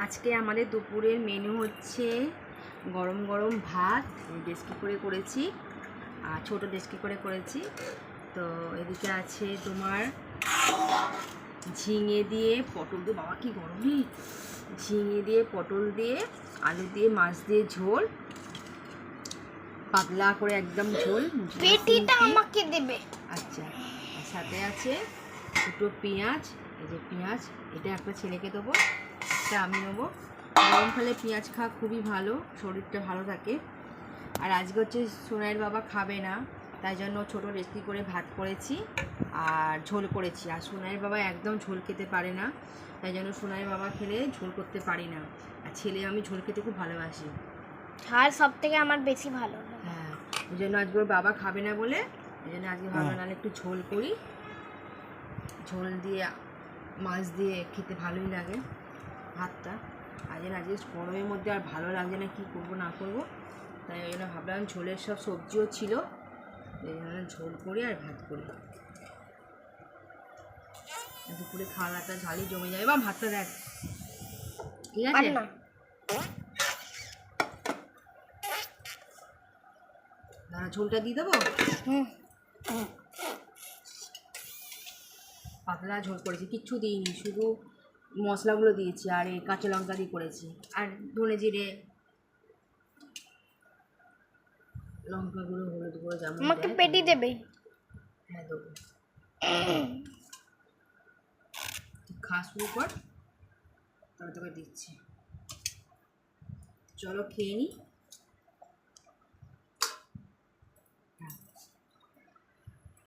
আজকে আমাদের দুপুরের মেনু হচ্ছে গরম গরম ভাত ডেস্কি করে করেছি আর ছোটো ডেস্কি করে করেছি। তো এদিকে আছে তোমার ঝিঙে দিয়ে পটল দিয়ে, বাবা কি গরম রে, ঝিঙে দিয়ে পটল দিয়ে আলু দিয়ে মাছ দিয়ে ঝোল, পাতলা করে একদম ঝোল। পেটিটা আমাকে দেবে। আচ্ছা, সাথে আছে দুটো পেঁয়াজ, এই যে পেঁয়াজ, এটা একটা ছেলেকে দেবো, একটা আমি নেবো। গরমকালে পেঁয়াজ খাওয়া খুবই ভালো, শরীরটা ভালো থাকে। আর আজকে হচ্ছে সোনাইয়ের বাবা খাবে না, তাই জন্য ছোটো রেসিপি করে ভাত করেছি আর ঝোল করেছি। আর সোনাইয়ের বাবা একদম ঝোল খেতে পারে না, তাই জন্য সোনাইয়ের বাবা খেলে ঝোল করতে পারি না। আর ছেলে আমি ঝোল খেতে খুব ভালোবাসি, ঝাল সব থেকে আমার বেশি ভালো। হ্যাঁ, ওই জন্য আজকে ওর বাবা খাবে না বলে এই জন্য আজকে ভাবলাম নাহলে একটু ঝোল করি, ঝোল দিয়ে মাছ দিয়ে খেতে ভালোই লাগে ভাতটা। আজকে গরমের মধ্যে আর ভালো লাগছে না, কী করবো না করবো, তাই ওই জন্য ভাবলাম ঝোলের সব সবজিও ছিল, এই জন্য ঝোল করি আর ভাত করি। দুপুরে খাওয়াটা ঝালই জমে যাবে। বা ভাতটা দেখ, ঠিক আছে, দাঁড়া ঝোলটা দিয়ে দেবো। পাতলা ঝোল করেছি, কিচ্ছু দিইনি, শুধু মশলাগুলো দিয়েছি আর এই কাঁচা লঙ্কা দিয়ে করেছি আর ধনে জিরে লঙ্কাগুলো, হলুদ গুঁড়ো যেমন আমাকে পেটি দেবে। হ্যাঁ দেবো, খাওয়া শুরু কর, তবে তোকে দিচ্ছি। চলো খেয়ে নিই।